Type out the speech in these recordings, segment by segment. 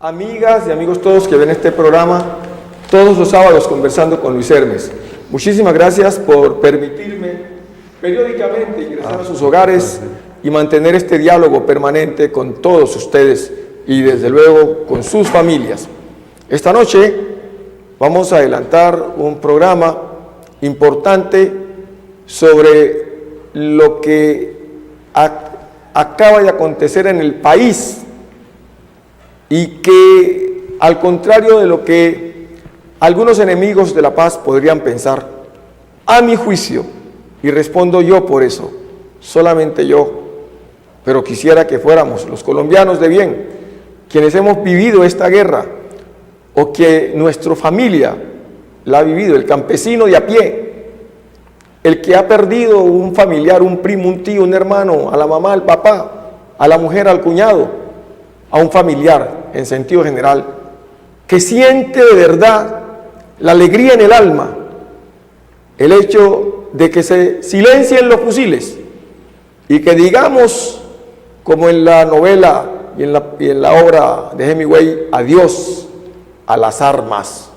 amigas y amigos todos que ven este programa todos los sábados conversando con Luis Hermes. Muchísimas gracias por permitirme periódicamente ingresar a sus hogares y mantener este diálogo permanente con todos ustedes y desde luego con sus familias. Esta noche vamos a adelantar un programa importante sobre lo que acaba de acontecer en el país y que, al contrario de lo que algunos enemigos de la paz podrían pensar, a mi juicio, y respondo yo por eso, solamente yo, pero quisiera que fuéramos los colombianos de bien, quienes hemos vivido esta guerra, o que nuestra familia la ha vivido, el campesino de a pie, el que ha perdido un familiar, un primo, un tío, un hermano, a la mamá, al papá, a la mujer, al cuñado, a un familiar en sentido general, que siente de verdad la alegría en el alma, el hecho de que se silencien los fusiles y que digamos, como en la novela y en la obra de Hemingway, adiós a las armas.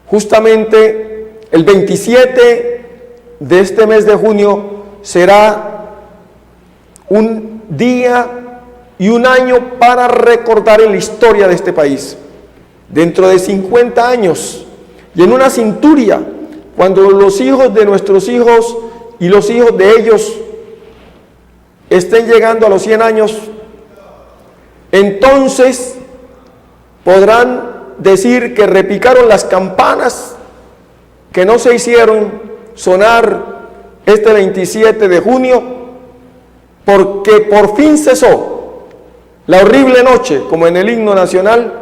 Justamente el 27 de este mes de junio será un día y un año para recordar en la historia de este país. Dentro de 50 años y en una cinturia, cuando los hijos de nuestros hijos y los hijos de ellos estén llegando a los 100 años, entonces podrán decir que repicaron las campanas que no se hicieron sonar este 27 de junio, porque por fin cesó la horrible noche, como en el himno nacional,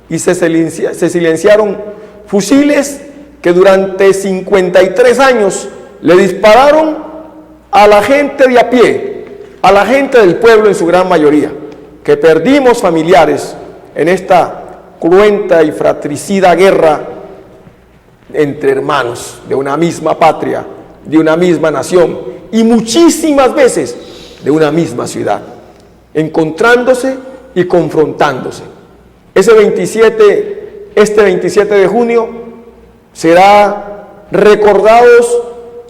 y se silenciaron fusiles que durante 53 años le dispararon a la gente de a pie, a la gente del pueblo en su gran mayoría, que perdimos familiares en esta cruenta y fratricida guerra entre hermanos de una misma patria, de una misma nación y muchísimas veces de una misma ciudad, encontrándose y confrontándose. Este 27 de junio será recordados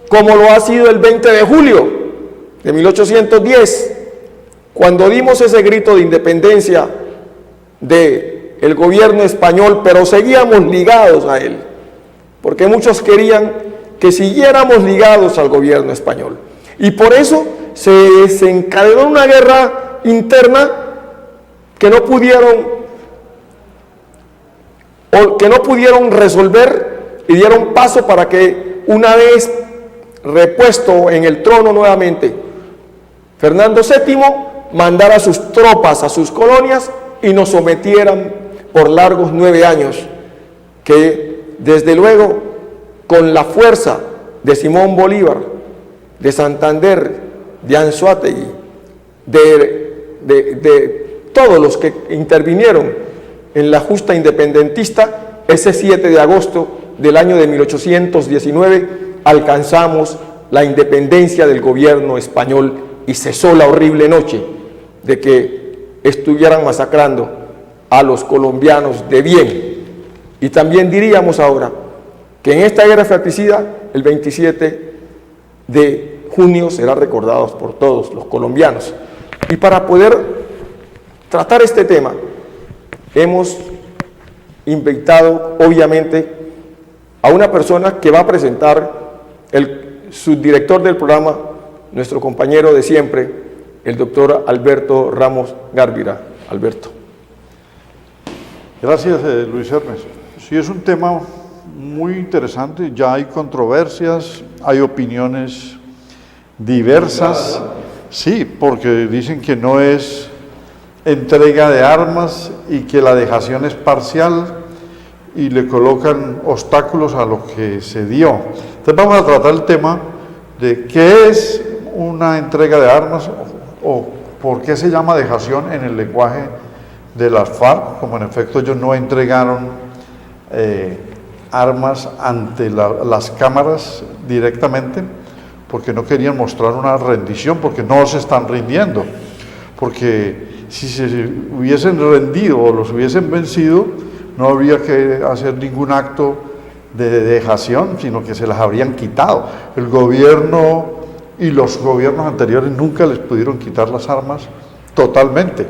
como lo ha sido el 20 de julio de 1810, cuando dimos ese grito de independencia del gobierno español, pero seguíamos ligados a él, porque muchos querían que siguiéramos ligados al gobierno español. Y por eso se desencadenó una guerra interna que no pudieron resolver y dieron paso para que, una vez repuesto en el trono nuevamente, Fernando VII mandara a sus tropas a sus colonias y nos sometieran por largos 9 años, que desde luego con la fuerza de Simón Bolívar, de Santander, de Anzoátegui, de todos los que intervinieron en la justa independentista, ese 7 de agosto del año de 1819 alcanzamos la independencia del gobierno español y cesó la horrible noche de que estuvieran masacrando a los colombianos de bien. Y también diríamos ahora que en esta guerra fratricida el 27 de junio será recordado por todos los colombianos. Y para poder tratar este tema hemos invitado obviamente a una persona que va a presentar el subdirector del programa, nuestro compañero de siempre, el doctor Alberto Ramos Gárvira. Alberto. Gracias, Luis Hermes. Sí, es un tema muy interesante, ya hay controversias, hay opiniones diversas, sí, porque dicen que no es entrega de armas y que la dejación es parcial y le colocan obstáculos a lo que se dio. Entonces vamos a tratar el tema de qué es una entrega de armas o por qué se llama dejación en el lenguaje de las FARC, como en efecto ellos no entregaron armas ante las cámaras directamente, porque no querían mostrar una rendición, porque no se están rindiendo, porque si se hubiesen rendido o los hubiesen vencido, no habría que hacer ningún acto de dejación, sino que se las habrían quitado. El gobierno y los gobiernos anteriores nunca les pudieron quitar las armas totalmente.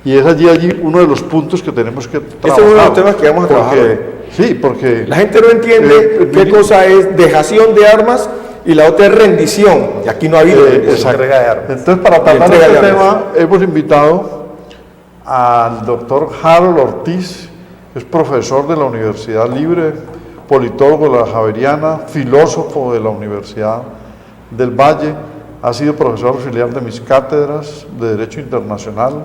Y es allí uno de los puntos que tenemos que trabajar. Ese es uno de los temas que vamos a trabajar. Sí, porque la gente no entiende qué cosa es dejación de armas y la otra es rendición. Y aquí no ha habido entrega de armas. Entonces, para tratar este tema, hemos invitado al doctor Harold Ortiz, es profesor de la Universidad Libre, politólogo de la Javeriana, filósofo de la Universidad del Valle, ha sido profesor auxiliar de mis cátedras de Derecho Internacional,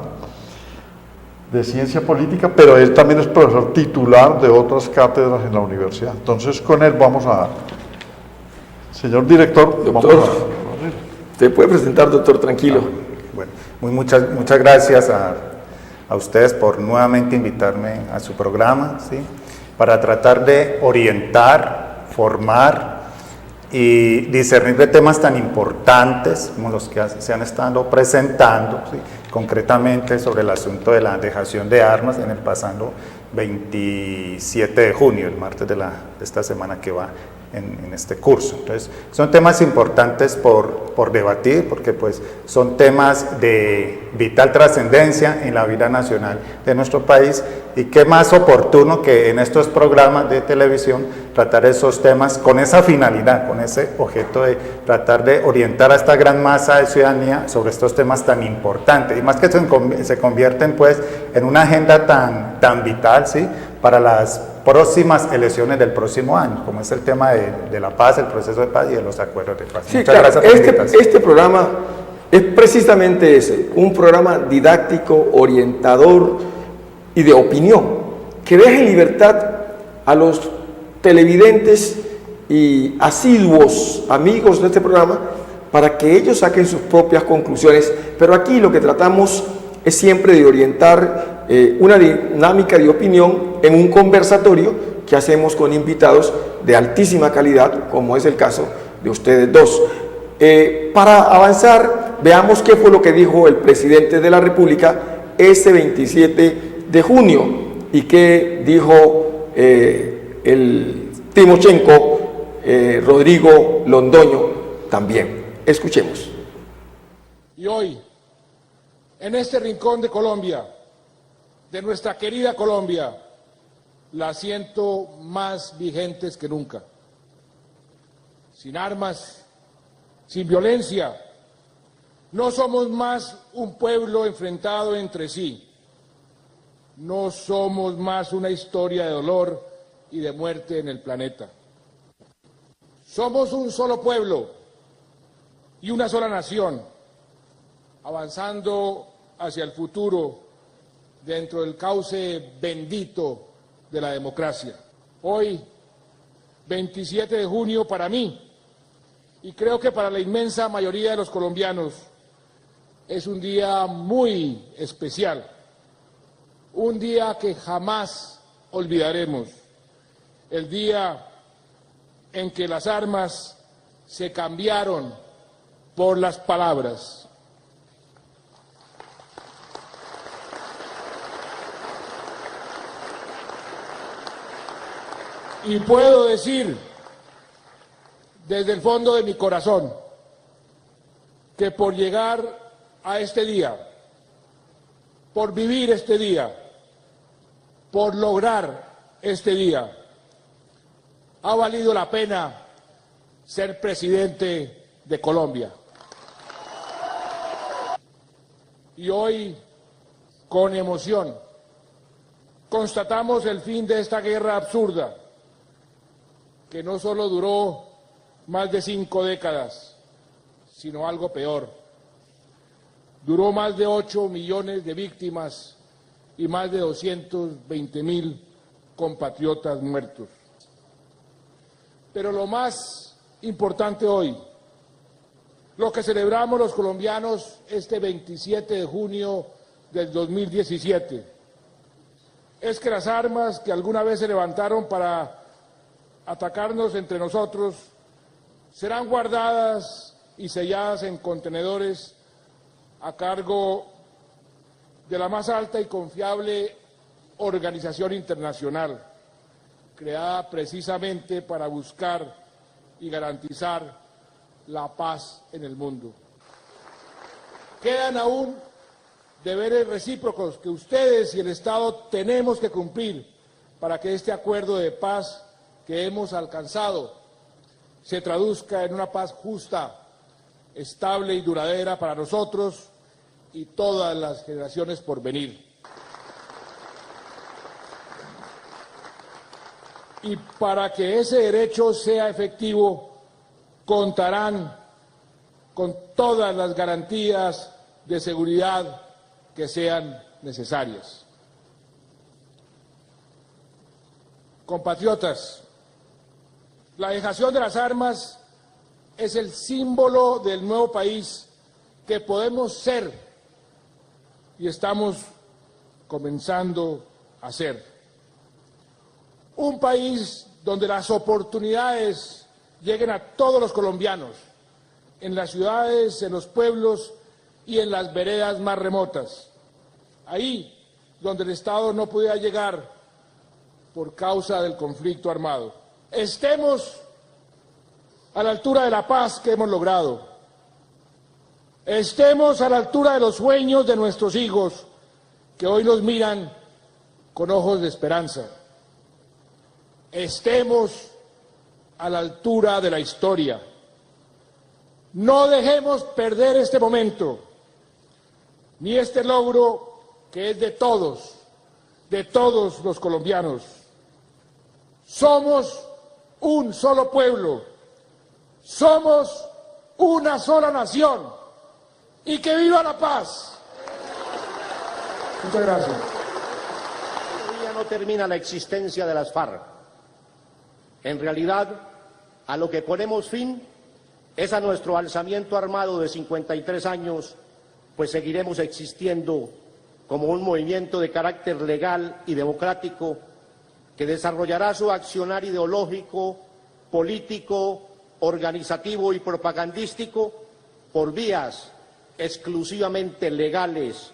de Ciencia Política, pero él también es profesor titular de otras cátedras en la universidad. Entonces, con él vamos a... Señor director, doctor, vamos a... ¿Te puede presentar, doctor? Tranquilo. Bueno, muchas gracias a ustedes por nuevamente invitarme a su programa, ¿sí? Para tratar de orientar, formar y discernir de temas tan importantes como los que se han estado presentando, ¿sí? Concretamente sobre el asunto de la dejación de armas en el pasado 27 de junio, el martes de esta semana que va en este curso. Entonces, son temas importantes por debatir, porque pues son temas de vital trascendencia en la vida nacional de nuestro país, y qué más oportuno que en estos programas de televisión tratar esos temas con esa finalidad, con ese objeto de tratar de orientar a esta gran masa de ciudadanía sobre estos temas tan importantes, y más que se convierten pues en una agenda tan vital, ¿sí? Para las próximas elecciones del próximo año, como es el tema de la paz, el proceso de paz y de los acuerdos de paz. Sí, muchas gracias por la invitación. Este programa es precisamente ese, un programa didáctico, orientador y de opinión, que deje libertad a los televidentes y asiduos amigos de este programa para que ellos saquen sus propias conclusiones, pero aquí lo que tratamos es siempre de orientar una dinámica de opinión en un conversatorio que hacemos con invitados de altísima calidad, como es el caso de ustedes dos. Para avanzar, veamos qué fue lo que dijo el presidente de la República este 27 de junio y qué dijo el Timochenko, Rodrigo Londoño también. Escuchemos. Y hoy, en este rincón de Colombia, de nuestra querida Colombia, la siento más vigentes que nunca. Sin armas, sin violencia, no somos más un pueblo enfrentado entre sí. No somos más una historia de dolor y de muerte en el planeta. Somos un solo pueblo y una sola nación, avanzando hacia el futuro dentro del cauce bendito de la democracia. Hoy, 27 de junio, para mí, y creo que para la inmensa mayoría de los colombianos, es un día muy especial, un día que jamás olvidaremos, el día en que las armas se cambiaron por las palabras. Y puedo decir, desde el fondo de mi corazón, que por llegar a este día, por vivir este día, por lograr este día, ha valido la pena ser presidente de Colombia. Y hoy, con emoción, constatamos el fin de esta guerra absurda, que no solo duró más de 5 décadas, sino algo peor. Duró más de 8 millones de víctimas y más de 220.000 compatriotas muertos. Pero lo más importante hoy, lo que celebramos los colombianos este 27 de junio del 2017, es que las armas que alguna vez se levantaron para atacarnos entre nosotros serán guardadas y selladas en contenedores a cargo de la más alta y confiable organización internacional, creada precisamente para buscar y garantizar la paz en el mundo. Quedan aún deberes recíprocos que ustedes y el Estado tenemos que cumplir para que este acuerdo de paz que hemos alcanzado se traduzca en una paz justa, estable y duradera para nosotros y todas las generaciones por venir. Y para que ese derecho sea efectivo, contarán con todas las garantías de seguridad que sean necesarias. Compatriotas, la dejación de las armas es el símbolo del nuevo país que podemos ser y estamos comenzando a ser. Un país donde las oportunidades lleguen a todos los colombianos, en las ciudades, en los pueblos y en las veredas más remotas. Ahí donde el Estado no pudiera llegar por causa del conflicto armado. Estemos a la altura de la paz que hemos logrado. Estemos a la altura de los sueños de nuestros hijos, que hoy nos miran con ojos de esperanza. Estemos a la altura de la historia. No dejemos perder este momento, ni este logro que es de todos los colombianos. Somos un solo pueblo, somos una sola nación, y que viva la paz. Muchas gracias. Todavía no termina la existencia de las FARC. En realidad, a lo que ponemos fin es a nuestro alzamiento armado de 53 años, pues seguiremos existiendo como un movimiento de carácter legal y democrático que desarrollará su accionar ideológico, político, organizativo y propagandístico por vías exclusivamente legales,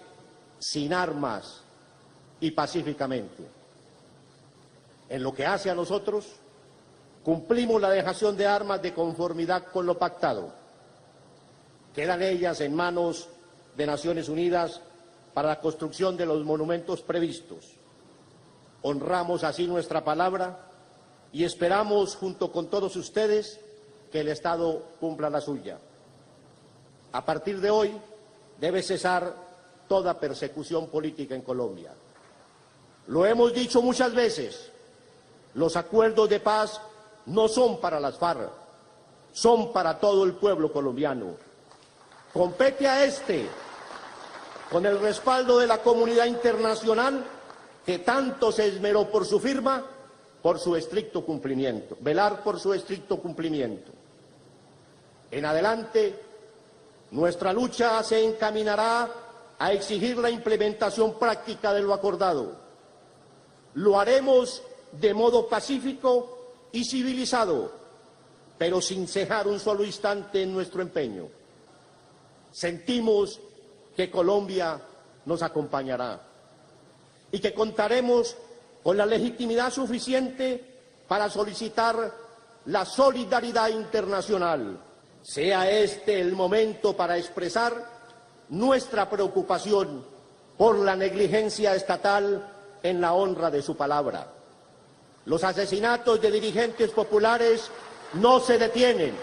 sin armas y pacíficamente. En lo que hace a nosotros, cumplimos la dejación de armas de conformidad con lo pactado. Quedan ellas en manos de Naciones Unidas para la construcción de los monumentos previstos. Honramos así nuestra palabra y esperamos, junto con todos ustedes, que el Estado cumpla la suya. A partir de hoy, debe cesar toda persecución política en Colombia. Lo hemos dicho muchas veces, los acuerdos de paz no son para las FARC, son para todo el pueblo colombiano. Compete a este, con el respaldo de la comunidad internacional, que tanto se esmeró por su firma, por su estricto cumplimiento, velar por su estricto cumplimiento. En adelante, nuestra lucha se encaminará a exigir la implementación práctica de lo acordado. Lo haremos de modo pacífico y civilizado, pero sin cejar un solo instante en nuestro empeño. Sentimos que Colombia nos acompañará y que contaremos con la legitimidad suficiente para solicitar la solidaridad internacional. Sea este el momento para expresar nuestra preocupación por la negligencia estatal en la honra de su palabra. Los asesinatos de dirigentes populares no se detienen,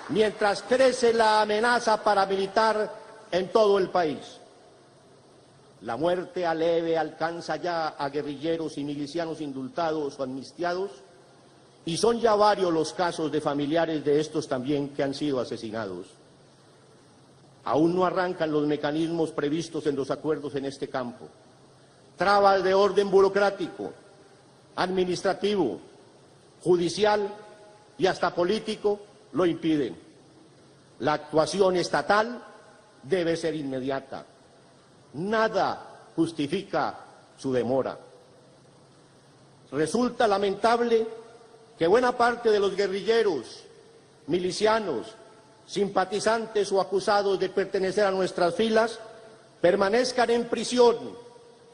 mientras crece la amenaza paramilitar en todo el país. La muerte aleve alcanza ya a guerrilleros y milicianos indultados o amnistiados, y son ya varios los casos de familiares de estos también que han sido asesinados. Aún no arrancan los mecanismos previstos en los acuerdos en este campo. Trabas de orden burocrático, administrativo, judicial y hasta político lo impiden. La actuación estatal debe ser inmediata. Nada justifica su demora. Resulta lamentable que buena parte de los guerrilleros, milicianos, simpatizantes o acusados de pertenecer a nuestras filas permanezcan en prisión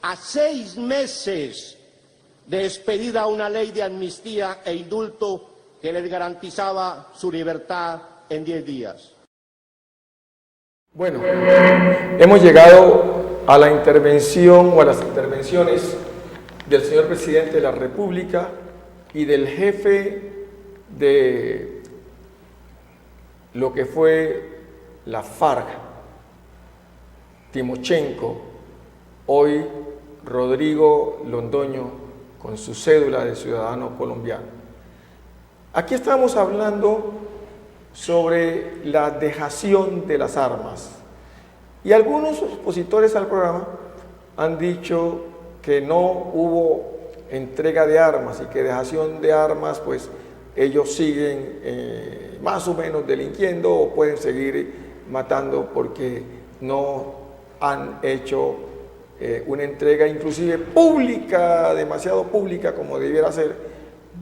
a 6 meses de expedida una ley de amnistía e indulto que les garantizaba su libertad en 10 días. Bueno, hemos llegado a la intervención o a las intervenciones del señor presidente de la República y del jefe de lo que fue la FARC, Timochenko, hoy Rodrigo Londoño, con su cédula de ciudadano colombiano. Aquí estamos hablando sobre la dejación de las armas y algunos opositores al programa han dicho que no hubo entrega de armas y que dejación de armas, pues ellos siguen más o menos delinquiendo o pueden seguir matando porque no han hecho una entrega inclusive pública, demasiado pública como debiera ser,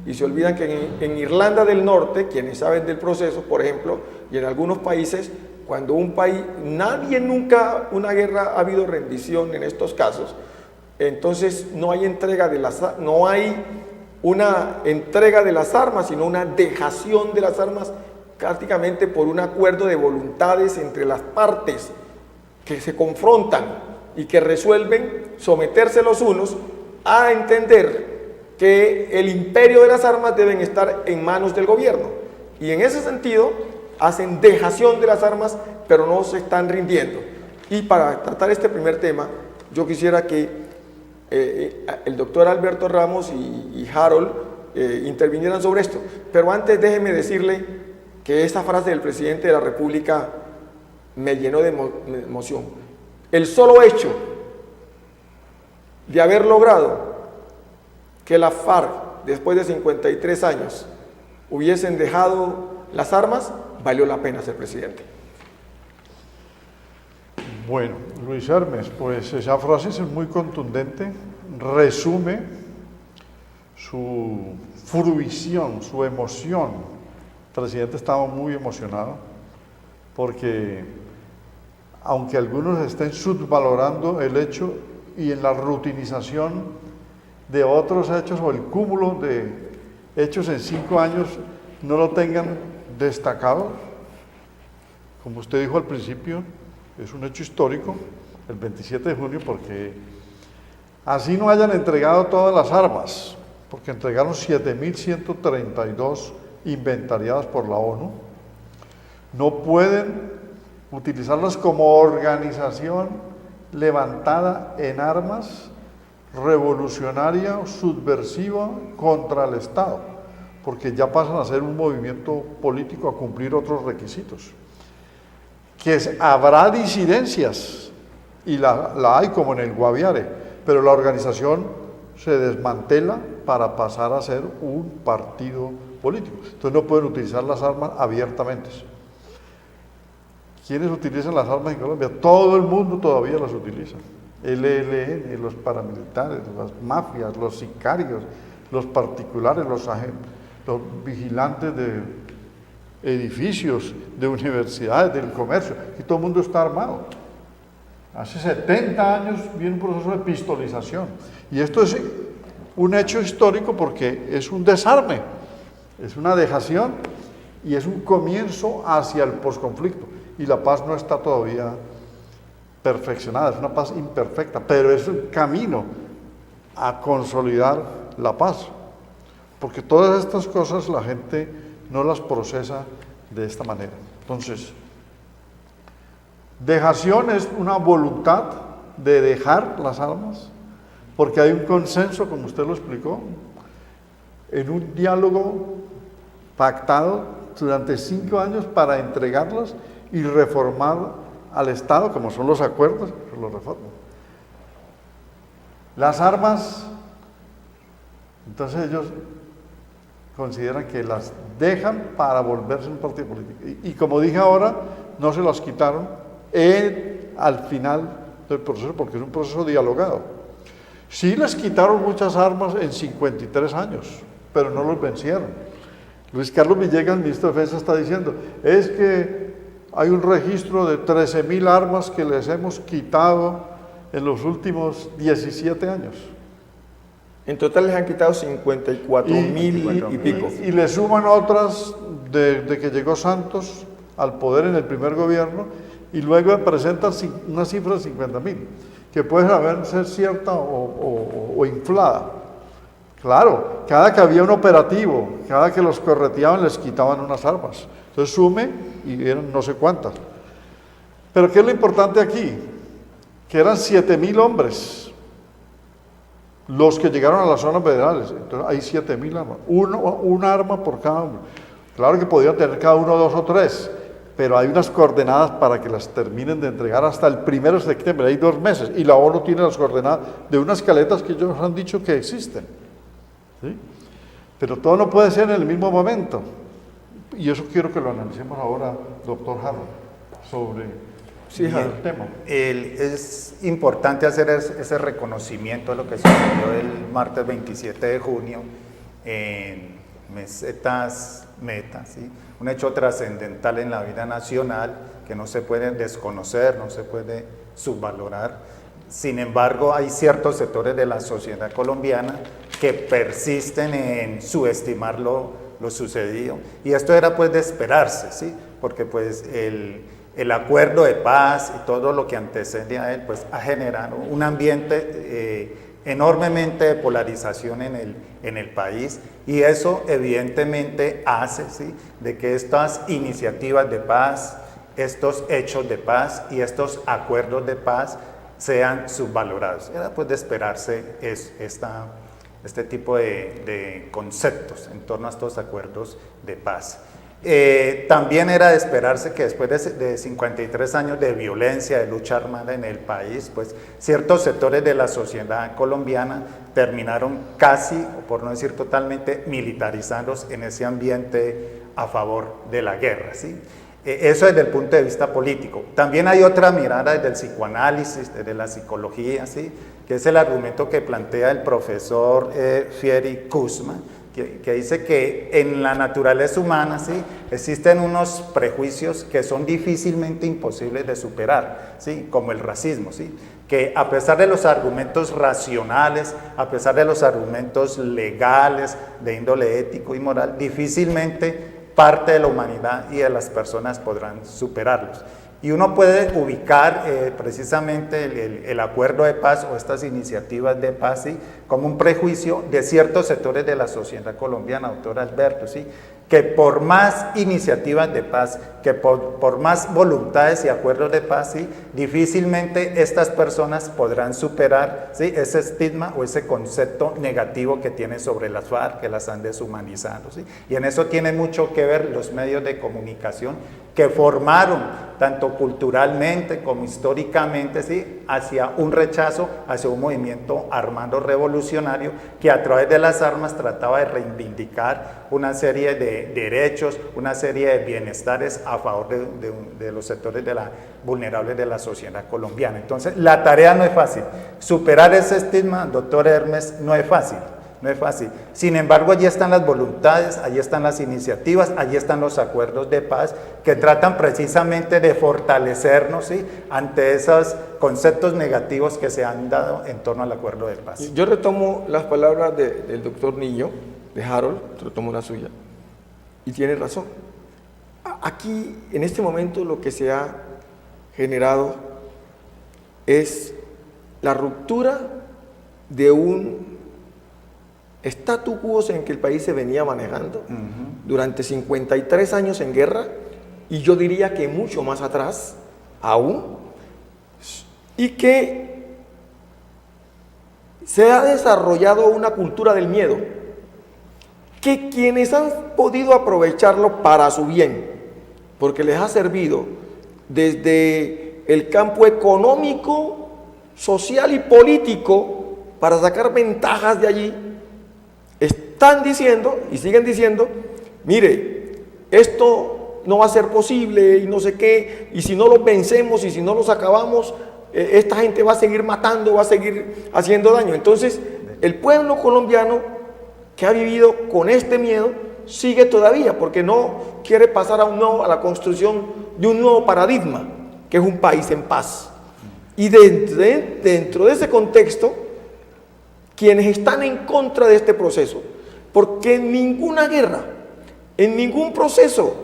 y se olvidan que en Irlanda del Norte, quienes saben del proceso, por ejemplo, y en algunos países, cuando un país, nunca una guerra ha habido rendición en estos casos, entonces no hay una entrega de las armas, sino una dejación de las armas prácticamente por un acuerdo de voluntades entre las partes que se confrontan y que resuelven someterse los unos a entender que el imperio de las armas deben estar en manos del gobierno. Y en ese sentido hacen dejación de las armas, pero no se están rindiendo. Y para tratar este primer tema, yo quisiera que el doctor Alberto Ramos y Harold intervinieran sobre esto. Pero antes déjeme decirle que esta frase del presidente de la República me llenó de emoción. El solo hecho de haber logrado que la FARC, después de 53 años, hubiesen dejado las armas, valió la pena ser presidente. Bueno, Luis Hermes, pues esa frase es muy contundente, resume su fruición, su emoción. El presidente estaba muy emocionado porque, aunque algunos estén subvalorando el hecho y en la rutinización de otros hechos o el cúmulo de hechos en 5 años no lo tengan destacado, como usted dijo al principio, es un hecho histórico, el 27 de junio, porque así no hayan entregado todas las armas, porque entregaron 7.132 inventariadas por la ONU, no pueden utilizarlas como organización levantada en armas, revolucionaria o subversiva contra el Estado, porque ya pasan a ser un movimiento político a cumplir otros requisitos. Habrá disidencias, y la hay como en el Guaviare, pero la organización se desmantela para pasar a ser un partido político. Entonces no pueden utilizar las armas abiertamente. ¿Quiénes utilizan las armas en Colombia? Todo el mundo todavía las utiliza. El ELN, los paramilitares, las mafias, los sicarios, los particulares, los vigilantes de edificios, de universidades, del comercio, y todo el mundo está armado. Hace 70 años viene un proceso de pistolización, y esto es un hecho histórico porque es un desarme, es una dejación y es un comienzo hacia el posconflicto, y la paz no está todavía perfeccionada, es una paz imperfecta, pero es un camino a consolidar la paz, porque todas estas cosas la gente no las procesa de esta manera. Entonces, dejación es una voluntad de dejar las armas, porque hay un consenso, como usted lo explicó, en un diálogo pactado durante 5 años para entregarlas y reformar al Estado, como son los acuerdos, los reforman. Las armas, entonces ellos consideran que las dejan para volverse un partido político. Y como dije ahora, no se las quitaron al final del proceso, porque es un proceso dialogado. Sí les quitaron muchas armas en 53 años, pero no los vencieron. Luis Carlos Villegas, ministro de Defensa, está diciendo, es que hay un registro de 13.000 armas que les hemos quitado en los últimos 17 años. En total les han quitado 54.000 y pico. Y le suman otras de que llegó Santos al poder en el primer gobierno, y luego presentan una cifra de 50.000, que puede ser cierta o inflada. Claro, cada que había un operativo, cada que los correteaban les quitaban unas armas. Entonces sume y eran no sé cuántas. Pero ¿qué es lo importante aquí? Que eran 7.000 hombres los que llegaron a las zonas federales. Entonces hay 7.000 armas, un arma por cada hombre. Claro que podían tener cada uno 2 o 3, pero hay unas coordenadas para que las terminen de entregar hasta el 1 de septiembre, hay 2 meses, y la ONU tiene las coordenadas de unas caletas que ellos han dicho que existen. ¿Sí? Pero todo no puede ser en el mismo momento, y eso quiero que lo analicemos ahora, doctor Harold, sobre el tema. Es importante hacer ese reconocimiento de lo que sucedió el martes 27 de junio en Mesetas Meta, ¿sí? Un hecho trascendental en la vida nacional que no se puede desconocer, no se puede subvalorar. Sin embargo, hay ciertos sectores de la sociedad colombiana que persisten en subestimar lo sucedido, y esto era pues de esperarse, ¿sí? Porque pues el acuerdo de paz y todo lo que antecede a él pues ha generado un ambiente enormemente de polarización en el país, y eso evidentemente hace, ¿sí?, de que estas iniciativas de paz, estos hechos de paz y estos acuerdos de paz sean subvalorados. Era pues de esperarse este tipo de conceptos en torno a estos acuerdos de paz. También era de esperarse que después de 53 años de violencia, de lucha armada en el país, pues ciertos sectores de la sociedad colombiana terminaron casi, o por no decir totalmente, militarizados en ese ambiente a favor de la guerra, ¿sí? Eso desde el punto de vista político. También hay otra mirada desde el psicoanálisis, desde la psicología, ¿sí?, que es el argumento que plantea el profesor Fieri Kuzma, que dice que en la naturaleza humana, ¿sí?, existen unos prejuicios que son difícilmente imposibles de superar, ¿sí?, como el racismo, ¿sí?, que a pesar de los argumentos racionales, a pesar de los argumentos legales de índole ético y moral, difícilmente parte de la humanidad y de las personas podrán superarlos. Y uno puede ubicar precisamente el acuerdo de paz o estas iniciativas de paz, ¿sí?, como un prejuicio de ciertos sectores de la sociedad colombiana, doctor Alberto, ¿sí?, que por más iniciativas de paz, que por más voluntades y acuerdos de paz, ¿sí?, difícilmente estas personas podrán superar, ¿sí?, ese estigma o ese concepto negativo que tienen sobre las FARC, que las han deshumanizado, ¿sí? Y en eso tiene mucho que ver los medios de comunicación que formaron tanto culturalmente como históricamente, ¿sí?, hacia un rechazo, hacia un movimiento armado revolucionario que a través de las armas trataba de reivindicar una serie de derechos, una serie de bienestares a favor de los sectores vulnerables de la sociedad colombiana. Entonces, la tarea no es fácil. Superar ese estigma, doctor Hermes, no es fácil. No es fácil. Sin embargo, allí están las voluntades, allí están las iniciativas, allí están los acuerdos de paz que tratan precisamente de fortalecernos, ¿sí?, ante esos conceptos negativos que se han dado en torno al acuerdo de paz. Yo retomo las palabras del doctor Niño, de Harold, retomo la suya, y tiene razón. Aquí, en este momento, lo que se ha generado es la ruptura de un statu quo en que el país se venía manejando durante 53 años en guerra, y yo diría que mucho más atrás aún, y que se ha desarrollado una cultura del miedo, que quienes han podido aprovecharlo para su bien, porque les ha servido desde el campo económico, social y político para sacar ventajas de allí, están diciendo y siguen diciendo: mire, esto no va a ser posible y no sé qué, y si no los vencemos y si no los acabamos, esta gente va a seguir matando, va a seguir haciendo daño. Entonces, el pueblo colombiano que ha vivido con este miedo sigue todavía, porque no quiere pasar a la construcción de un nuevo paradigma, que es un país en paz. Y dentro de ese contexto, quienes están en contra de este proceso, porque en ninguna guerra, en ningún proceso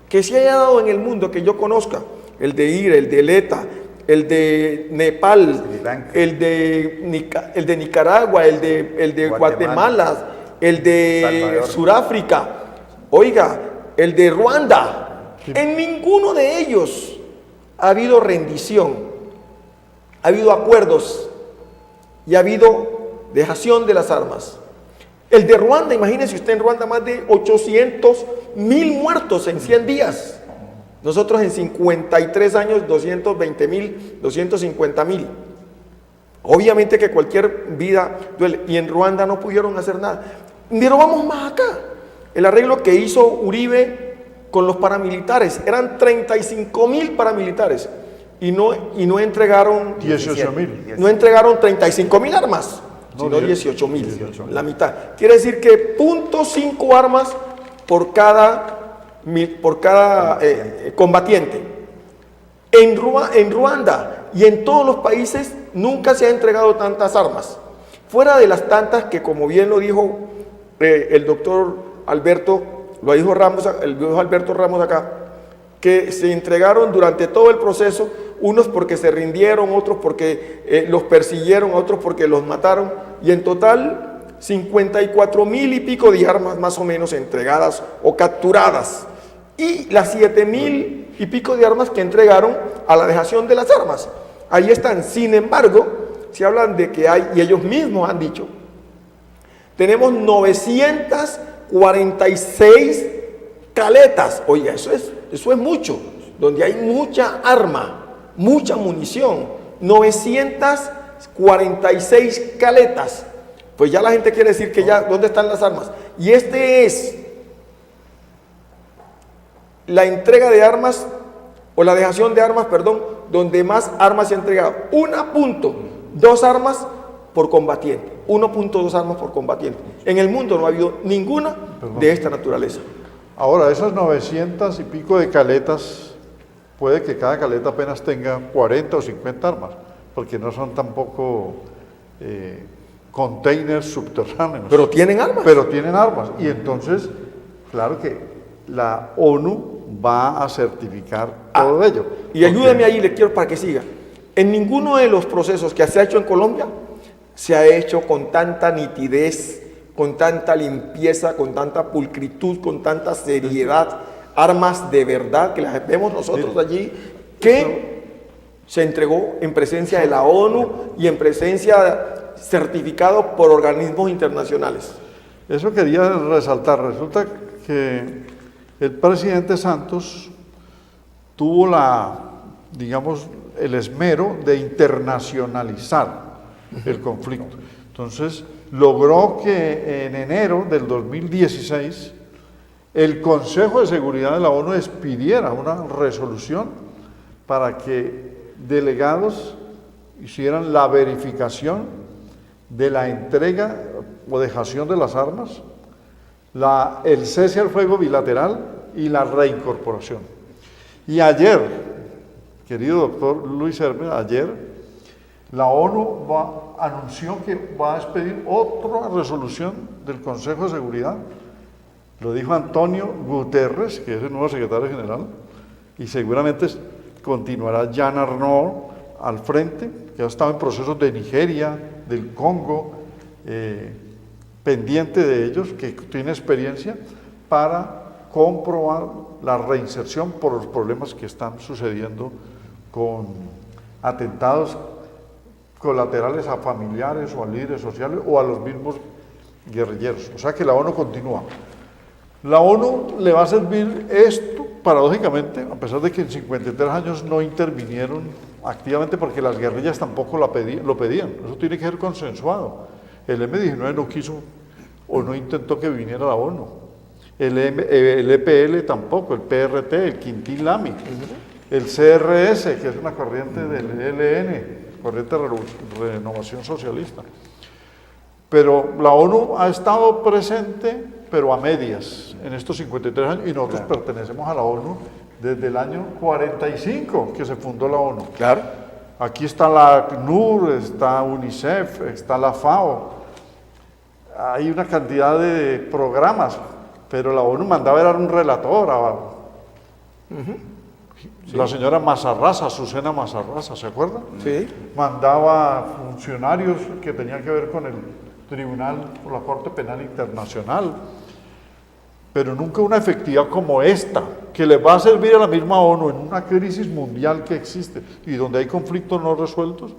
que se haya dado en el mundo que yo conozca, el de IRA, el de ETA, el de Nepal, el de Nicaragua, el de Guatemala, el de Sudáfrica, oiga, el de Ruanda, en ninguno de ellos ha habido rendición, ha habido acuerdos y ha habido dejación de las armas. El de Ruanda, imagínense usted, en Ruanda más de 800,000 muertos en 100 días. Nosotros en 53 años, 220,000, 250,000. Obviamente que cualquier vida duele. Y en Ruanda no pudieron hacer nada. Pero vamos más acá. El arreglo que hizo Uribe con los paramilitares. Eran 35,000 paramilitares. Y no entregaron 18,000. No entregaron 35,000 armas, sino 18,000. La mitad. Quiere decir que 0.5 armas por cada combatiente. En Ruanda y en todos los países nunca se han entregado tantas armas. Fuera de las tantas que, como bien lo dijo el doctor Alberto, lo dijo Alberto Ramos acá, que se entregaron durante todo el proceso, unos porque se rindieron, otros porque los persiguieron, otros porque los mataron, y en total 54,000 y pico de armas más o menos entregadas o capturadas, y las 7,000 y pico de armas que entregaron a la dejación de las armas. Ahí están. Sin embargo, se hablan de que hay, y ellos mismos han dicho, tenemos 946 caletas. Oiga, eso es mucho, donde hay mucha arma, mucha munición. 946 caletas. Pues ya la gente quiere decir que ya, ¿dónde están las armas? Y este es la entrega de armas, o la dejación de armas, perdón, donde más armas se han entregado. 1.2 armas por combatiente. 1.2 armas por combatiente. En el mundo no ha habido ninguna de esta naturaleza. Ahora, esas 900 y pico de caletas, puede que cada caleta apenas tenga 40 o 50 armas, porque no son tampoco containers subterráneos. Pero tienen armas. Pero tienen armas. Y entonces, claro que la ONU va a certificar todo ello. Y ayúdeme ahí, le quiero para que siga. En ninguno de los procesos que se ha hecho en Colombia se ha hecho con tanta nitidez, con tanta limpieza, con tanta pulcritud, con tanta seriedad, armas de verdad que las vemos nosotros allí, que se entregó en presencia de la ONU y en presencia certificado por organismos internacionales. Eso quería resaltar. Resulta que el presidente Santos tuvo el esmero de internacionalizar el conflicto. Entonces, logró que en enero del 2016 el Consejo de Seguridad de la ONU expidiera una resolución para que delegados hicieran la verificación de la entrega o dejación de las armas, el cese al fuego bilateral y la reincorporación. Y ayer, querido doctor Luis Hermes, ayer la ONU anunció que va a expedir otra resolución del Consejo de Seguridad. Lo dijo Antonio Guterres, que es el nuevo secretario general, y seguramente continuará Jean Arnaud al frente, que ha estado en procesos de Nigeria, del Congo, pendiente de ellos, que tiene experiencia para comprobar la reinserción por los problemas que están sucediendo con atentados colaterales a familiares o a líderes sociales o a los mismos guerrilleros. O sea que la ONU continúa. La ONU le va a servir esto, paradójicamente, a pesar de que en 53 años no intervinieron activamente porque las guerrillas tampoco lo pedían. Eso tiene que ser consensuado. El M-19 no quiso o no intentó que viniera la ONU. El EPL tampoco, el PRT, el Quintil Lamy, el CRS, que es una corriente del ELN, corriente de renovación socialista. Pero la ONU ha estado presente, pero a medias, en estos 53 años, y nosotros pertenecemos a la ONU desde el año 45 que se fundó la ONU. Claro. Aquí está la ACNUR, está UNICEF, está la FAO. Hay una cantidad de programas, pero la ONU mandaba era un relator abajo. La señora Mazarrasa, Azucena Mazarrasa, ¿se acuerdan? Sí. Mandaba funcionarios que tenían que ver con el Tribunal o la Corte Penal Internacional, pero nunca una efectividad como esta, que le va a servir a la misma ONU en una crisis mundial que existe y donde hay conflictos no resueltos,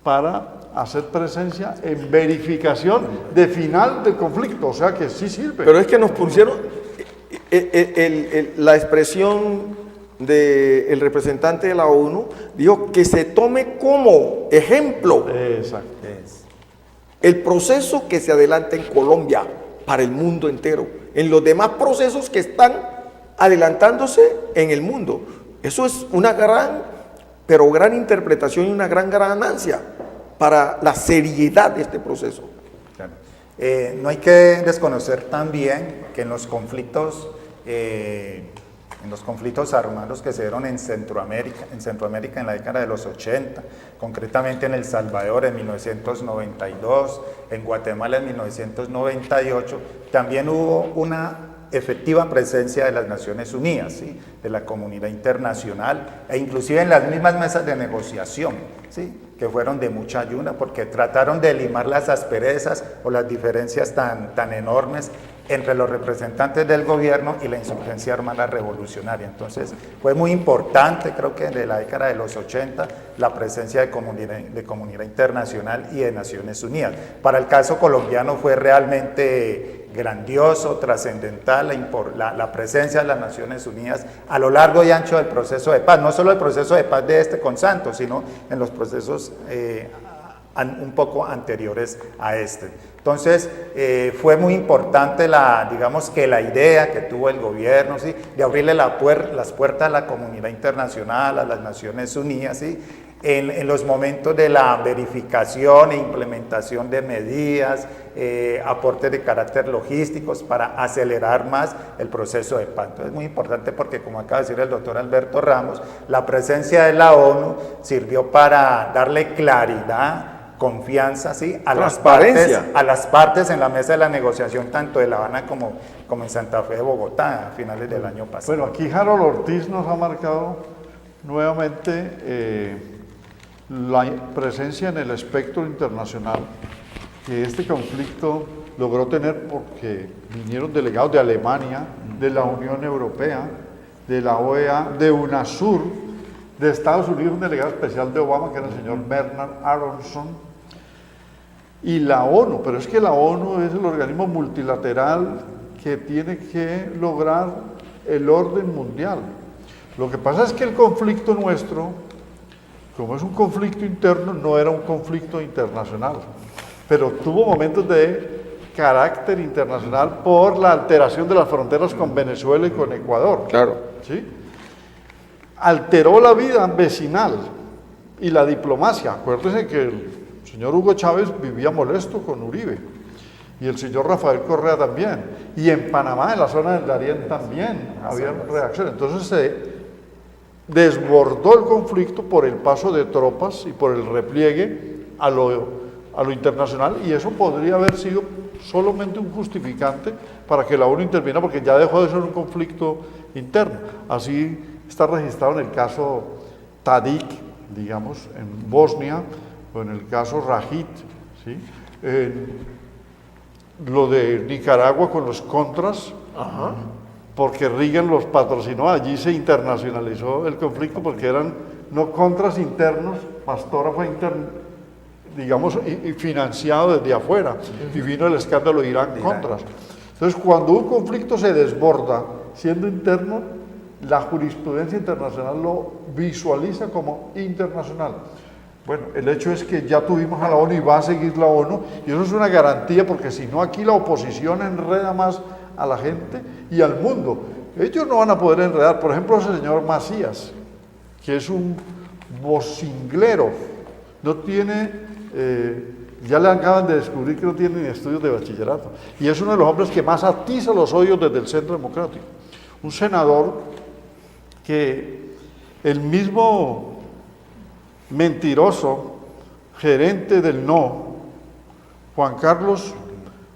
para hacer presencia en verificación de final del conflicto, o sea que sí sirve. Pero es que nos pusieron la expresión del representante de la ONU, dijo que se tome como ejemplo Exacto. el proceso que se adelanta en Colombia para el mundo entero, en los demás procesos que están adelantándose en el mundo. Eso es una gran, pero gran interpretación y una gran ganancia para la seriedad de este proceso. Claro. No hay que desconocer también que en los conflictos armados que se dieron en Centroamérica en la década de los 80, concretamente en El Salvador en 1992, en Guatemala en 1998, también hubo una efectiva presencia de las Naciones Unidas, ¿sí?, de la comunidad internacional, e inclusive en las mismas mesas de negociación, ¿sí?, que fueron de mucha ayuda porque trataron de limar las asperezas o las diferencias tan enormes entre los representantes del gobierno y la insurgencia armada revolucionaria. Entonces fue muy importante, creo que de la década de los 80, la presencia de comunidad internacional y de Naciones Unidas. Para el caso colombiano fue realmente grandioso, trascendental la presencia de las Naciones Unidas a lo largo y ancho del proceso de paz, no solo el proceso de paz de este con Santos, sino en los procesos un poco anteriores a este. Entonces, fue muy importante digamos que la idea que tuvo el gobierno, ¿sí?, de abrirle las puertas a la comunidad internacional, a las Naciones Unidas, ¿sí?, en los momentos de la verificación e implementación de medidas, aportes de carácter logísticos para acelerar más el proceso de paz. Entonces es muy importante porque, como acaba de decir el doctor Alberto Ramos, la presencia de la ONU sirvió para darle claridad, confianza, ¿sí?, a las partes en la mesa de la negociación, tanto de La Habana como en Santa Fe de Bogotá, a finales del año pasado. Bueno, aquí Harold Ortiz nos ha marcado nuevamente la presencia en el espectro internacional que este conflicto logró tener porque vinieron delegados de Alemania, de la Unión Europea, de la OEA, de UNASUR, de Estados Unidos, un delegado especial de Obama que era el señor Bernard Aronson, y la ONU. Pero es que la ONU es el organismo multilateral que tiene que lograr el orden mundial. Lo que pasa es que el conflicto nuestro, como es un conflicto interno, no era un conflicto internacional, pero tuvo momentos de carácter internacional por la alteración de las fronteras con Venezuela y con Ecuador. Claro. ¿Sí? Alteró la vida vecinal y la diplomacia. Acuérdense que el señor Hugo Chávez vivía molesto con Uribe y el señor Rafael Correa también, y en Panamá, en la zona del Darién también había reacciones. Entonces se desbordó el conflicto por el paso de tropas y por el repliegue a lo internacional, y eso podría haber sido solamente un justificante para que la ONU interviniera, porque ya dejó de ser un conflicto interno. Así está registrado en el caso Tadic, digamos, en Bosnia, o en el caso Rajit, ¿sí?, lo de Nicaragua con los contras. Ajá. Porque Reagan los patrocinó, allí se internacionalizó el conflicto porque eran no contras internos, Pastora fue digamos, y financiado desde afuera, y vino el escándalo de Irán-Contras. Entonces, cuando un conflicto se desborda siendo interno, la jurisprudencia internacional lo visualiza como internacional. Bueno, el hecho es que ya tuvimos a la ONU y va a seguir la ONU, y eso es una garantía, porque si no, aquí la oposición enreda más a la gente y al mundo. Ellos no van a poder enredar. Por ejemplo, ese señor Macías, que es un vocinglero, no tiene, ya le acaban de descubrir que no tiene ni estudios de bachillerato, y es uno de los hombres que más atiza los odios desde el Centro Democrático. Un senador que el mismo mentiroso gerente del No, Juan Carlos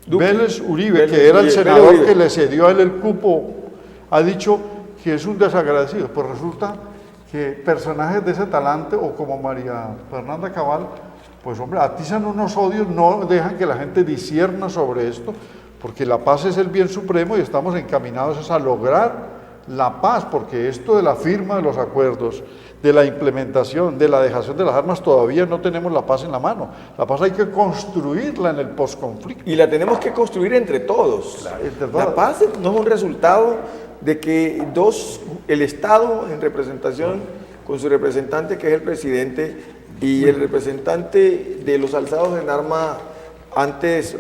Vélez Uribe, que era el senador que le cedió a él el cupo, ha dicho que es un desagradecido. Pues resulta que personajes de ese talante, o como María Fernanda Cabal, pues hombre, atizan unos odios, no dejan que la gente discierna sobre esto, porque la paz es el bien supremo y estamos encaminados a lograr la paz, porque esto de la firma de los acuerdos, de la implementación, de la dejación de las armas, todavía no tenemos la paz en la mano. La paz hay que construirla en el posconflicto. Y la tenemos que construir entre todos. La paz no es un resultado de que el Estado en representación, con su representante que es el presidente, y el representante de los alzados en arma, antes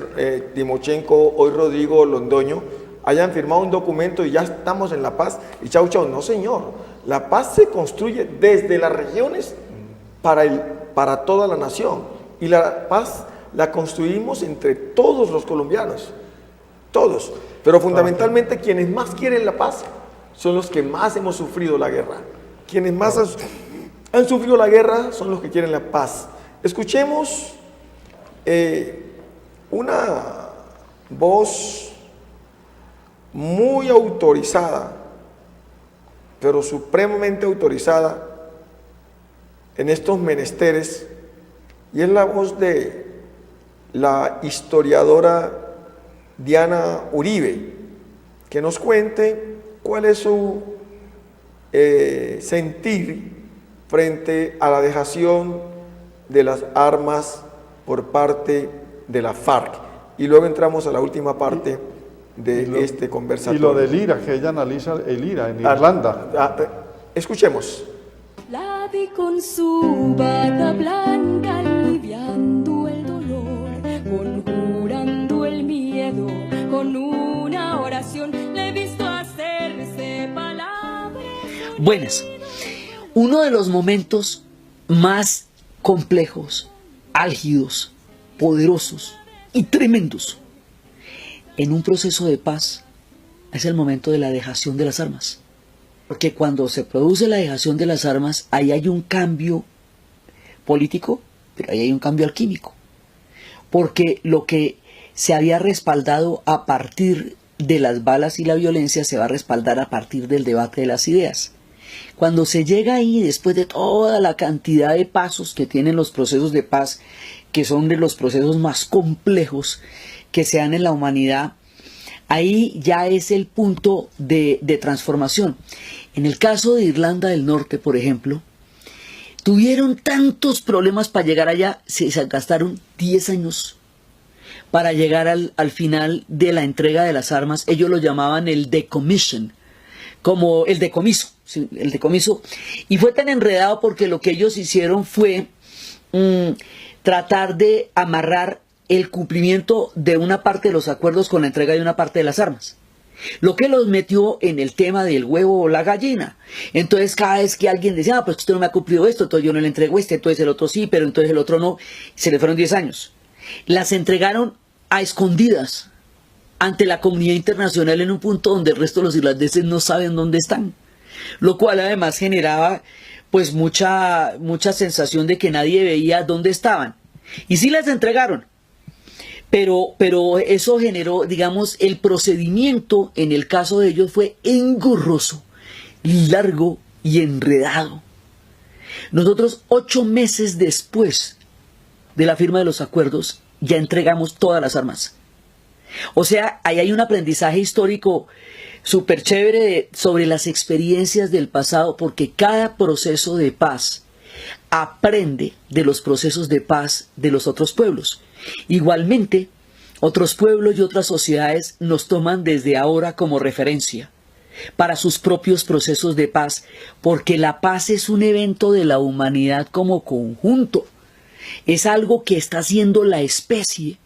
Timochenko, hoy Rodrigo Londoño, hayan firmado un documento y ya estamos en la paz, y chau chau. No, señor. La paz se construye desde las regiones para toda la nación, y la paz la construimos entre todos los colombianos, todos, pero fundamentalmente quienes más quieren la paz son los que más hemos sufrido la guerra. Quienes más han sufrido la guerra son los que quieren la paz. Escuchemos una voz muy autorizada, pero supremamente autorizada en estos menesteres, y es la voz de la historiadora Diana Uribe, que nos cuente cuál es su sentir frente a la dejación de las armas por parte de la FARC. Y luego entramos a la última parte de este conversatorio. Y lo del IRA, que ella analiza el IRA en Irlanda. Escuchemos. La vi con su bata blanca aliviando el dolor, conjurando el miedo, con una oración le he visto hacerse palabras. Buenas. Uno de los momentos más complejos, álgidos, poderosos y tremendos en un proceso de paz es el momento de la dejación de las armas. Porque cuando se produce la dejación de las armas, ahí hay un cambio político, pero ahí hay un cambio alquímico. Porque lo que se había respaldado a partir de las balas y la violencia se va a respaldar a partir del debate de las ideas. Cuando se llega ahí, después de toda la cantidad de pasos que tienen los procesos de paz, que son de los procesos más complejos que se dan en la humanidad, ahí ya es el punto de transformación. En el caso de Irlanda del Norte, por ejemplo, tuvieron tantos problemas para llegar allá, se gastaron 10 años para llegar al final de la entrega de las armas. Ellos lo llamaban el decommission, como el decomiso, ¿sí? El decomiso. Y fue tan enredado porque lo que ellos hicieron fue tratar de amarrar el cumplimiento de una parte de los acuerdos con la entrega de una parte de las armas. Lo que los metió en el tema del huevo o la gallina. Entonces cada vez que alguien decía, pues usted no me ha cumplido esto, entonces yo no le entrego entonces el otro sí, pero entonces el otro no, se le fueron 10 años. Las entregaron a escondidas ante la comunidad internacional en un punto donde el resto de los irlandeses no saben dónde están. Lo cual además generaba pues mucha sensación de que nadie veía dónde estaban. Y sí las entregaron. Pero eso generó, digamos, el procedimiento en el caso de ellos fue engorroso, largo y enredado. Nosotros 8 meses después de la firma de los acuerdos ya entregamos todas las armas. O sea, ahí hay un aprendizaje histórico súper chévere sobre las experiencias del pasado, porque cada proceso de paz aprende de los procesos de paz de los otros pueblos. Igualmente, otros pueblos y otras sociedades nos toman desde ahora como referencia para sus propios procesos de paz, porque la paz es un evento de la humanidad como conjunto. Es algo que está haciendo la especie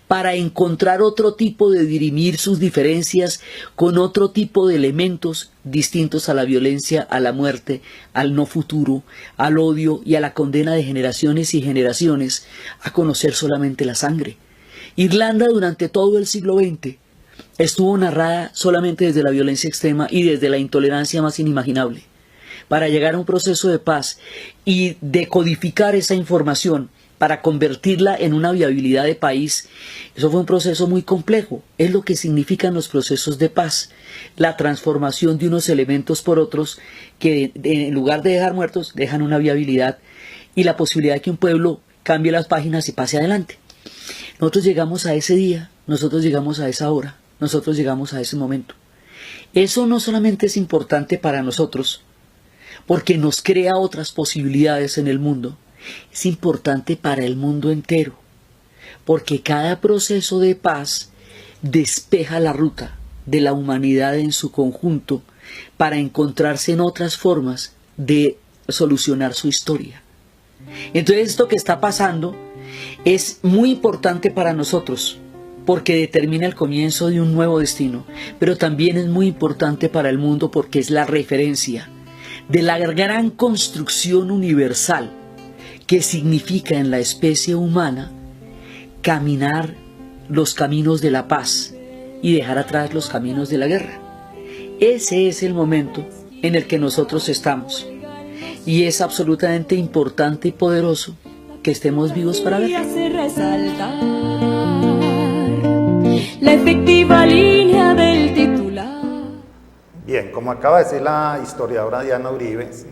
para encontrar otro tipo de dirimir sus diferencias con otro tipo de elementos distintos a la violencia, a la muerte, al no futuro, al odio y a la condena de generaciones y generaciones a conocer solamente la sangre. Irlanda durante todo el siglo XX estuvo narrada solamente desde la violencia extrema y desde la intolerancia más inimaginable. para llegar a un proceso de paz y decodificar esa información para convertirla en una viabilidad de país, eso fue un proceso muy complejo. Es lo que significan los procesos de paz, la transformación de unos elementos por otros que en lugar de dejar muertos, dejan una viabilidad y la posibilidad de que un pueblo cambie las páginas y pase adelante. Nosotros llegamos a ese día, nosotros llegamos a esa hora, nosotros llegamos a ese momento. Eso no solamente es importante para nosotros, porque nos crea otras posibilidades en el mundo, es importante para el mundo entero, porque cada proceso de paz despeja la ruta de la humanidad en su conjunto para encontrarse en otras formas de solucionar su historia. Entonces esto que está pasando es muy importante para nosotros, porque determina el comienzo de un nuevo destino, pero también es muy importante para el mundo porque es la referencia de la gran construcción universal que significa en la especie humana caminar los caminos de la paz y dejar atrás los caminos de la guerra. Ese es el momento en el que nosotros estamos y es absolutamente importante y poderoso que estemos vivos para verlo. Hace resaltar la efectiva línea del titular. Bien, como acaba de decir la historiadora Diana Uribe, ¿sí?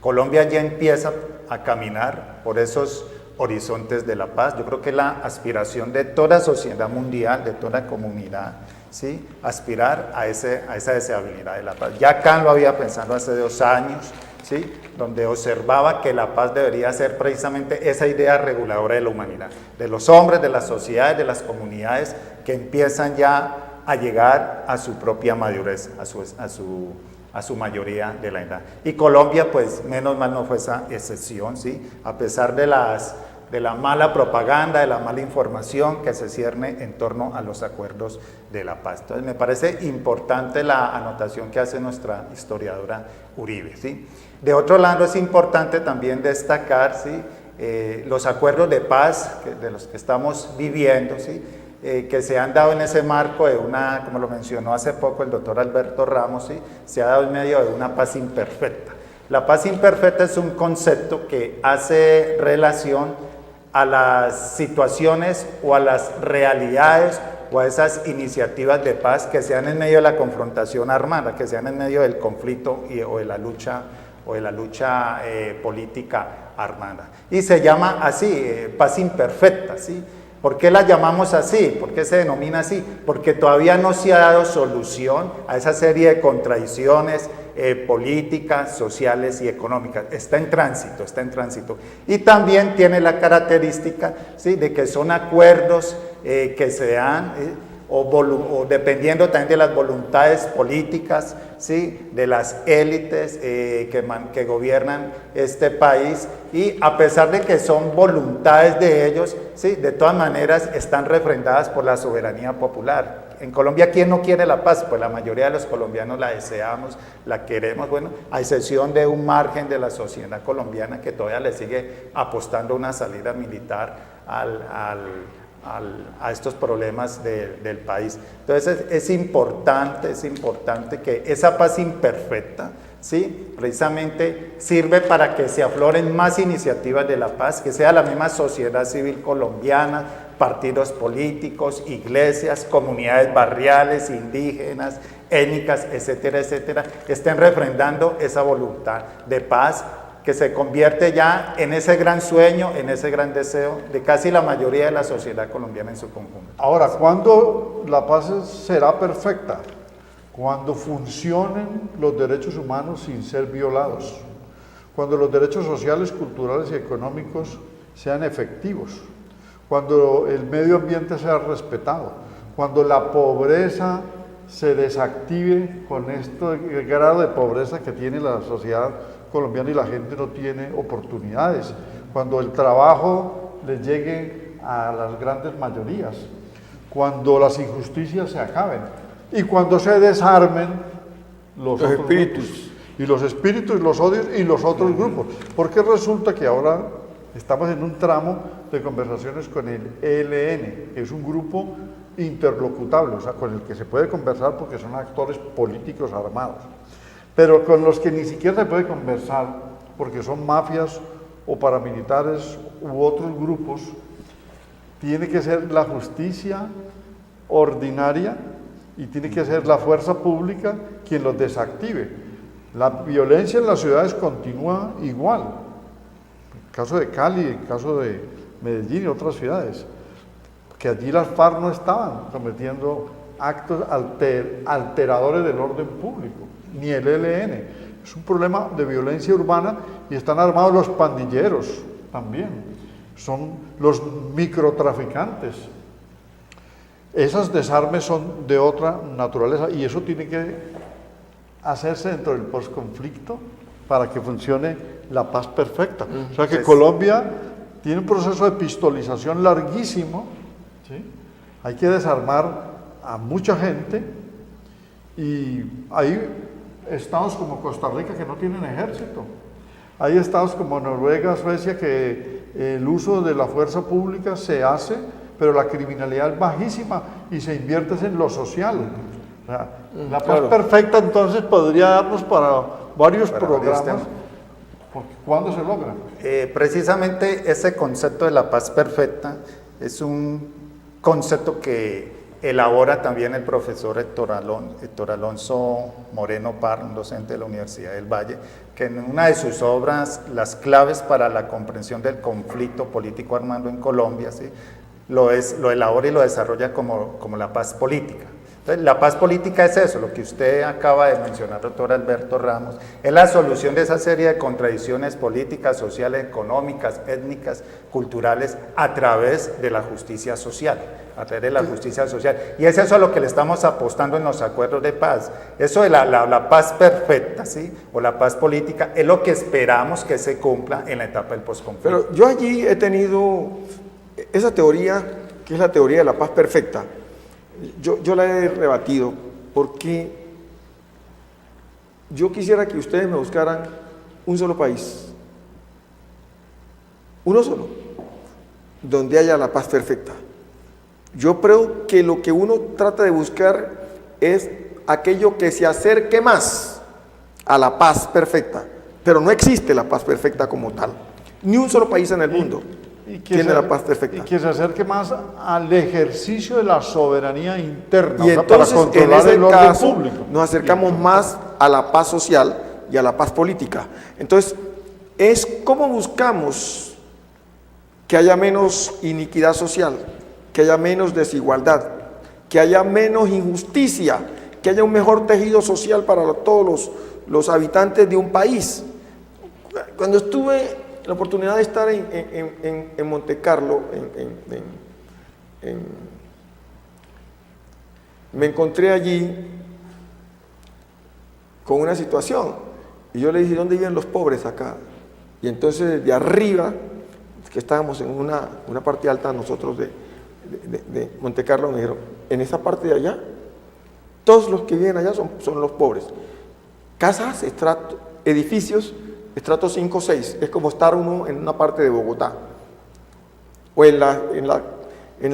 Colombia ya empieza a caminar por esos horizontes de la paz. Yo creo que la aspiración de toda sociedad mundial, de toda comunidad, ¿sí? Aspirar a esa deseabilidad de la paz. Ya Kant lo había pensado hace 2 años, ¿sí? Donde observaba que la paz debería ser precisamente esa idea reguladora de la humanidad, de los hombres, de las sociedades, de las comunidades que empiezan ya a llegar a su propia madurez, a su mayoría de la edad. Y Colombia, pues, menos mal no fue esa excepción, ¿sí? A pesar de la mala propaganda, de la mala información que se cierne en torno a los acuerdos de la paz. Entonces, me parece importante la anotación que hace nuestra historiadora Uribe, ¿sí? De otro lado, es importante también destacar, ¿sí? Los acuerdos de paz de los que estamos viviendo, ¿sí? Que se han dado en ese marco de una, como lo mencionó hace poco el doctor Alberto Ramos, ¿sí? Se ha dado en medio de una paz imperfecta. La paz imperfecta es un concepto que hace relación a las situaciones o a las realidades o a esas iniciativas de paz que sean en medio de la confrontación armada, que sean en medio del conflicto o de la lucha política armada. Y se llama así, paz imperfecta, ¿sí? ¿Por qué la llamamos así? ¿Por qué se denomina así? Porque todavía no se ha dado solución a esa serie de contradicciones políticas, sociales y económicas. Está en tránsito. Y también tiene la característica, ¿sí? De que son acuerdos que se dan o dependiendo también de las voluntades políticas, ¿sí? De las élites que gobiernan este país, y a pesar de que son voluntades de ellos, ¿sí? De todas maneras están refrendadas por la soberanía popular. En Colombia, ¿quién no quiere la paz? Pues la mayoría de los colombianos la deseamos, la queremos, bueno, a excepción de un margen de la sociedad colombiana que todavía le sigue apostando una salida militar a estos problemas del país. Entonces es importante que esa paz imperfecta, ¿sí? Precisamente sirve para que se afloren más iniciativas de la paz, que sea la misma sociedad civil colombiana, partidos políticos, iglesias, comunidades barriales, indígenas, étnicas, etcétera, etcétera, estén refrendando esa voluntad de paz que se convierte ya en ese gran sueño, en ese gran deseo de casi la mayoría de la sociedad colombiana en su conjunto. Ahora, ¿cuándo la paz será perfecta? Cuando funcionen los derechos humanos sin ser violados, cuando los derechos sociales, culturales y económicos sean efectivos, cuando el medio ambiente sea respetado, cuando la pobreza se desactive con el grado de pobreza que tiene la sociedad colombiana y la gente no tiene oportunidades, cuando el trabajo les llegue a las grandes mayorías, cuando las injusticias se acaben y cuando se desarmen los espíritus grupos, y los espíritus, los odios y los otros grupos, porque resulta que ahora estamos en un tramo de conversaciones con el ELN, que es un grupo interlocutable, o sea, con el que se puede conversar porque son actores políticos armados. pero con los que ni siquiera se puede conversar, porque son mafias o paramilitares u otros grupos, tiene que ser la justicia ordinaria y tiene que ser la fuerza pública quien los desactive. La violencia en las ciudades continúa igual, en el caso de Cali, en el caso de Medellín y otras ciudades, que allí las FARC no estaban cometiendo actos alteradores del orden público, ni el ELN. Es un problema de violencia urbana y están armados los pandilleros también, son los microtraficantes. Esas desarmes son de otra naturaleza y eso tiene que hacerse dentro del posconflicto para que funcione la paz perfecta. O sea que Colombia tiene un proceso de pistolización larguísimo, ¿sí? Hay que desarmar a mucha gente y hay estados como Costa Rica que no tienen ejército. Hay estados como Noruega, Suecia, que el uso de la fuerza pública se hace, pero la criminalidad es bajísima y se invierte en lo social. O sea, la paz perfecta entonces podría darnos para varios programas, porque ¿cuándo se logra? Precisamente ese concepto de la paz perfecta es un concepto que elabora también el profesor Héctor Alonso Moreno Parra, un docente de la Universidad del Valle, que en una de sus obras, Las claves para la comprensión del conflicto político armado en Colombia, ¿sí?, lo elabora y lo desarrolla como la paz política. Entonces, la paz política es eso, lo que usted acaba de mencionar, doctor Alberto Ramos, es la solución de esa serie de contradicciones políticas, sociales, económicas, étnicas, culturales, a través de la justicia social, y es eso a lo que le estamos apostando en los acuerdos de paz. Eso de la paz perfecta, ¿sí?, o la paz política, es lo que esperamos que se cumpla en la etapa del posconflicto. Pero yo allí he tenido esa teoría, que es la teoría de la paz perfecta. Yo la he rebatido porque yo quisiera que ustedes me buscaran un solo país, uno solo, donde haya la paz perfecta. Yo creo que lo que uno trata de buscar es aquello que se acerque más a la paz perfecta, pero no existe la paz perfecta como tal. Ni un solo país en el mundo tiene la paz perfecta. Y que se acerque más al ejercicio de la soberanía interna, y entonces, para controlar en ese el orden caso, público. nos acercamos más a la paz social y a la paz política. Entonces, es cómo buscamos que haya menos iniquidad social, que haya menos desigualdad, que haya menos injusticia, que haya un mejor tejido social para todos los habitantes de un país. Cuando estuve la oportunidad de estar en Monte Carlo, me encontré allí con una situación y yo le dije, ¿dónde viven los pobres acá? Y entonces de arriba, que estábamos en una parte alta nosotros de Monte Carlo, me dijeron, en esa parte de allá, todos los que viven allá son los pobres. Casas, edificios, estrato 5 o 6, es como estar uno en una parte de Bogotá, o en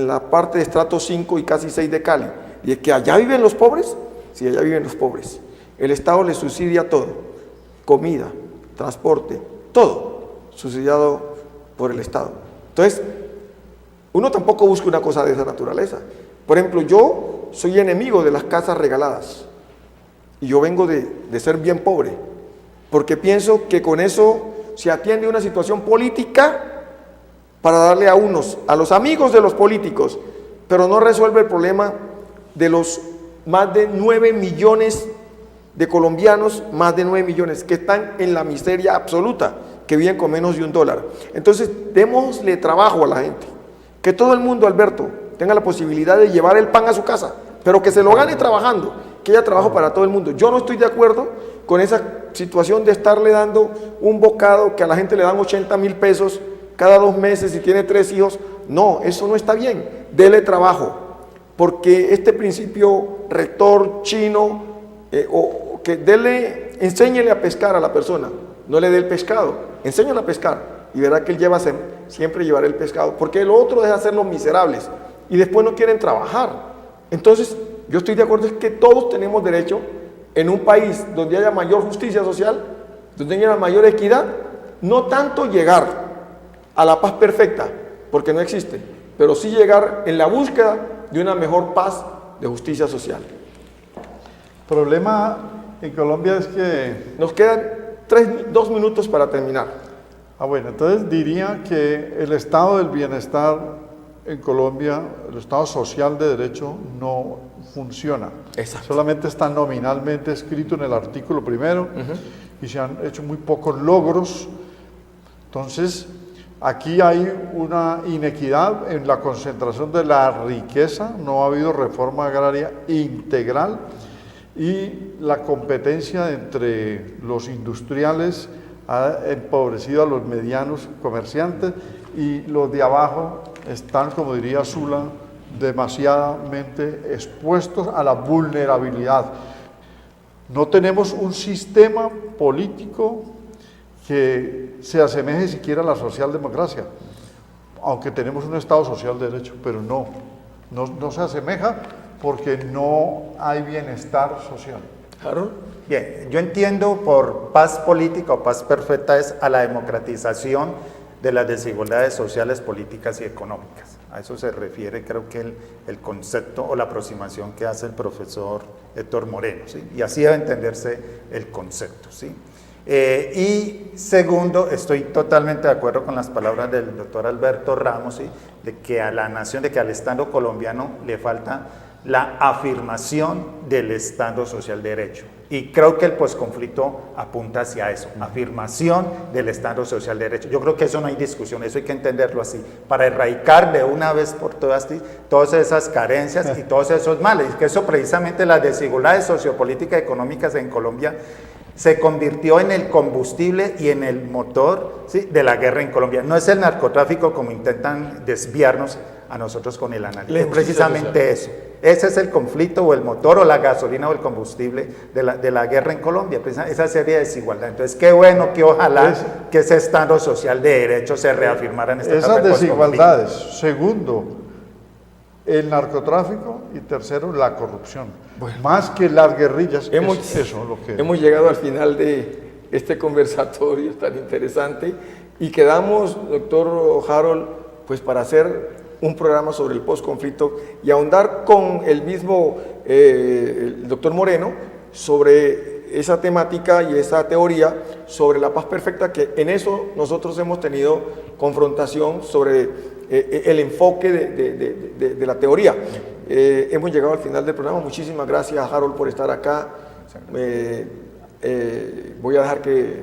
la parte de estrato 5 y casi 6 de Cali. ¿Y es que allá viven los pobres? Sí, allá viven los pobres. El Estado les subsidia todo, comida, transporte, todo, subsidiado por el Estado. Entonces, uno tampoco busca una cosa de esa naturaleza. Por ejemplo, yo soy enemigo de las casas regaladas, y yo vengo de ser bien pobre, porque pienso que con eso se atiende una situación política para darle a los amigos de los políticos, pero no resuelve el problema de los más de 9 millones de colombianos, más de 9 millones que están en la miseria absoluta, que viven con menos de $1. Entonces, démosle trabajo a la gente, que todo el mundo, Alberto, tenga la posibilidad de llevar el pan a su casa, pero que se lo gane trabajando, que haya trabajo para todo el mundo. Yo no estoy de acuerdo con esa situación de estarle dando un bocado, que a la gente le dan 80.000 pesos cada 2 meses y tiene 3 hijos. No, eso no está bien. Dele trabajo, porque este principio rector chino, o que enséñele a pescar a la persona, no le dé el pescado, enséñale a pescar y verá que él siempre llevará el pescado, porque lo otro es hacerlos miserables y después no quieren trabajar. Entonces, yo estoy de acuerdo es que todos tenemos derecho en un país donde haya mayor justicia social, donde haya mayor equidad, no tanto llegar a la paz perfecta, porque no existe, pero sí llegar en la búsqueda de una mejor paz de justicia social. El problema en Colombia es que... Nos quedan 2 minutos para terminar. Bueno, entonces diría que el estado del bienestar en Colombia, el estado social de derecho, no funciona. Exacto. Solamente está nominalmente escrito en el artículo primero y se han hecho muy pocos logros. Entonces, aquí hay una inequidad en la concentración de la riqueza, no ha habido reforma agraria integral y la competencia entre los industriales ha empobrecido a los medianos comerciantes y los de abajo están, como diría Sula, demasiadamente expuestos a la vulnerabilidad. No tenemos un sistema político que se asemeje siquiera a la socialdemocracia, aunque tenemos un Estado social de derecho, pero no se asemeja porque no hay bienestar social. ¿Harold? Bien, yo entiendo por paz política o paz perfecta es a la democratización de las desigualdades sociales, políticas y económicas. A eso se refiere, creo que el concepto o la aproximación que hace el profesor Héctor Moreno, ¿sí? Y así debe entenderse el concepto, ¿sí? Y segundo, estoy totalmente de acuerdo con las palabras del doctor Alberto Ramos, ¿sí? De que a la nación, de que al Estado colombiano le falta la afirmación del Estado social de derecho. Y creo que el posconflicto apunta hacia eso, afirmación del Estado social de derecho. Yo creo que eso no hay discusión, eso hay que entenderlo así, para erradicar de una vez por todas esas carencias y todos esos males, y que eso precisamente las desigualdades sociopolíticas y económicas en Colombia se convirtió en el combustible y en el motor, ¿sí?, de la guerra en Colombia. No es el narcotráfico como intentan desviarnos a nosotros con el análisis, es precisamente eso. Ese es el conflicto o el motor o la gasolina o el combustible de la guerra en Colombia, esa serie de desigualdad. Entonces, qué bueno que ojalá que ese Estado social de derecho se reafirmara en esta etapa esas desigualdades. Segundo, el narcotráfico y tercero, la corrupción. Bueno, más que las guerrillas, hemos llegado al final de este conversatorio tan interesante y quedamos, doctor Harold, pues para hacer un programa sobre el posconflicto y ahondar con el mismo el doctor Moreno sobre esa temática y esa teoría sobre la paz perfecta, que en eso nosotros hemos tenido confrontación sobre el enfoque de la teoría. Hemos llegado al final del programa. Muchísimas gracias, Harold, por estar acá. Voy a dejar que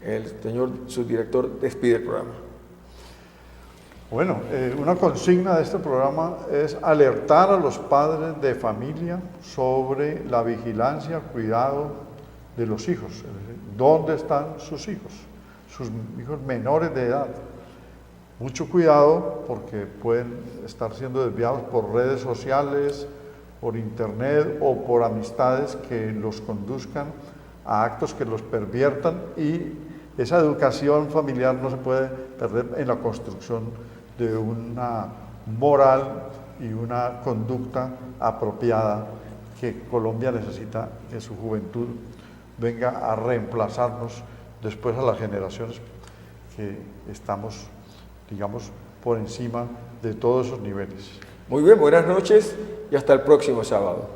el señor subdirector despide el programa. Bueno, una consigna de este programa es alertar a los padres de familia sobre la vigilancia, cuidado de los hijos. Es decir, ¿dónde están sus hijos menores de edad? Mucho cuidado porque pueden estar siendo desviados por redes sociales, por internet o por amistades que los conduzcan a actos que los perviertan, y esa educación familiar no se puede perder en la construcción de una moral y una conducta apropiada que Colombia necesita, que su juventud venga a reemplazarnos después a las generaciones que estamos, digamos, por encima de todos esos niveles. Muy bien, buenas noches y hasta el próximo sábado.